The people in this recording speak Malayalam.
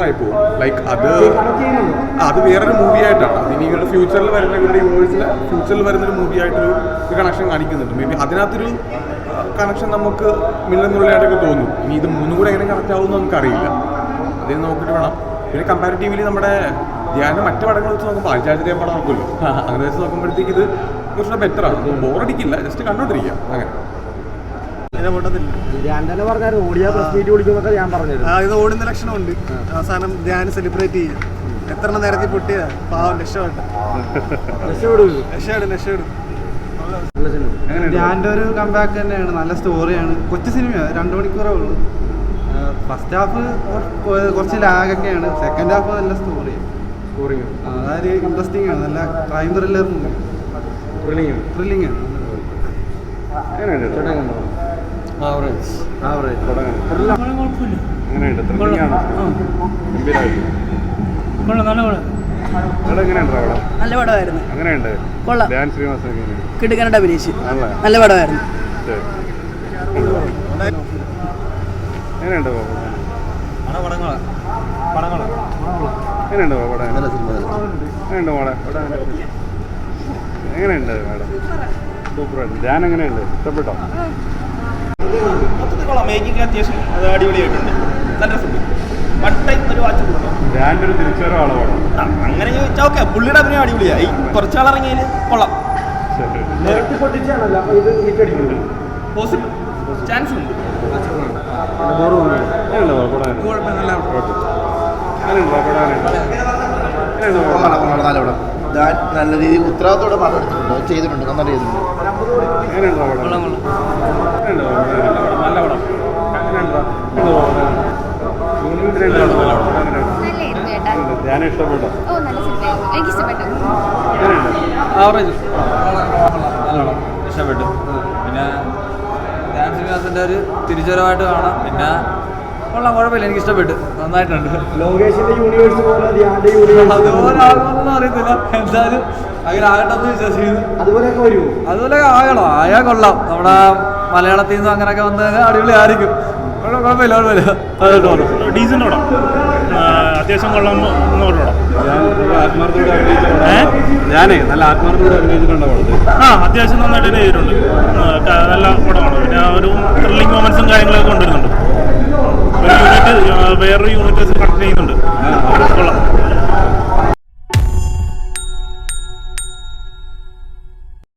ലൈക്ക് അത് വേറൊരു മൂവി ആയിട്ടാണ്. അത് ഇനി ഫ്യൂച്ചറിൽ വരുന്ന ഇവരുടെ യൂണിവേഴ്സിൽ ഫ്യൂച്ചറിൽ വരുന്നൊരു മൂവി ആയിട്ടൊരു കണക്ഷൻ കാണിക്കുന്നുണ്ട്. മേ ബി അതിനകത്തൊരു കണക്ഷൻ നമുക്ക് മില്ലെന്നുള്ളതായിട്ടൊക്കെ തോന്നും. ഇനി ഇത് മൂന്നും കൂടെ എങ്ങനെ കണക്ട് ആവുമെന്ന് നമുക്കറിയില്ല. അതിന് നോക്കിയിട്ട് വേണം. പിന്നെ കമ്പാരിറ്റീവ്ലി നമ്മുടെ ധ്യാനം മറ്റു പടങ്ങൾ വെച്ച് നോക്കുമ്പോൾ ആഴ്ചാഴ്ച പടം നോക്കുമല്ലോ, അങ്ങനെ വെച്ച് നോക്കുമ്പോഴത്തേക്ക് ഇത് കുറച്ചുകൂടെ ബെറ്ററാണ്. ബോറടിക്കില്ല, ജസ്റ്റ് കണ്ടോണ്ടിരിക്കുക അങ്ങനെ. ഇത് ഓടുന്ന ലക്ഷണമുണ്ട്. അവസാനം ധ്യാനം സെലിബ്രേറ്റ് ചെയ്യുക. എത്ര നേരത്തിൽ പൊട്ടിയ പാവം രക്ഷപ്പെട്ടു. ധ്യാൻ്റെ ഒരു കംബാക്ക് തന്നെയാണ്. നല്ല സ്റ്റോറിയാണ്. കൊച്ചു സിനിമയാണ്, 2 മണിക്കൂറേ ഉള്ളൂ. ഫസ്റ്റ് ഹാഫ് കുറച്ച് ലാഗൊക്കെയാണ്. സെക്കൻഡ് ഹാഫ് നല്ല സ്റ്റോറിയാണ്. അതായത് ഇൻട്രസ്റ്റിംഗ് ആണ്. നല്ല ക്രൈം ത്രില്ലർ മൂവി. ത്രില്ലിംഗ് ആണ്. നല്ല പടമായിരുന്നു. കിടുക്കനായിട്ട് അഭിനയിച്ചു. നല്ല പടമായിരുന്നു. എങ്ങനെയുണ്ട് മാഡം? സൂപ്പറായിട്ട്. ധ്യാൻ എങ്ങനെയുണ്ട്? ഇഷ്ടപ്പെട്ടോ? മൊത്തത്തിൽ കൊള്ളാം. മേക്കിംഗ് അത്യാവശ്യം അത് അടിപൊളിയായിട്ടുണ്ട്. നല്ല രസമുണ്ട്. ഒരു വാച്ച് കൊടുക്കാം. ധ്യാൻ്റെ ഒരു തിരിച്ചുവരവാണോ പടം? അങ്ങനെ ചോദിച്ചാൽ ഓക്കെ. പുള്ളിയുടെ അഭിനയം അടിപൊളിയായി. കുറച്ചാൾ ഇറങ്ങിയതിൽ കൊള്ളാം. പോസിബിൾ ചാൻസ് ഉണ്ട്. നല്ല രീതിയിൽ ഉത്തരവാദിത്തോടെ പങ്കെടുത്തിട്ടുണ്ട്, ചെയ്തിട്ടുണ്ട്, നന്നായിട്ട് ചെയ്തിട്ടുണ്ട്. ധ്യാനം ഇഷ്ടപ്പെട്ടോ? ആവറേജ് ഇഷ്ടപ്പെട്ടു. പിന്നെ ധ്യാൻ ശ്രീനിവാസൻ്റെ ഒരു തിരിച്ചുവരവായിട്ട് കാണാം. പിന്നെ കൊള്ളാം, കുഴപ്പമില്ല, എനിക്ക് ഇഷ്ടപ്പെട്ടു, നന്നായിട്ടുണ്ട്. അതുപോലെ ആകുമെന്നൊന്നും അറിയത്തില്ല. എന്തായാലും അങ്ങനെ ആകട്ടെന്ന് വിശ്വസിക്കുന്നു. അതുപോലെ ആകണം, ആയാൽ കൊള്ളാം. നമ്മുടെ മലയാളത്തിൽ നിന്നും അങ്ങനെയൊക്കെ വന്ന് അടിപൊളി ആയിരിക്കും. കുഴപ്പമില്ല. ഡീസൻ്റ് പടം, അത്യാവശ്യം കൊള്ളാം. ഞാനേ നല്ല ആത്മാർത്ഥത്തോടെ അഭിനയിച്ചിട്ടുണ്ടോ? അത്യാവശ്യം നന്നായിട്ട് തന്നെ ചെയ്തിട്ടുണ്ട്.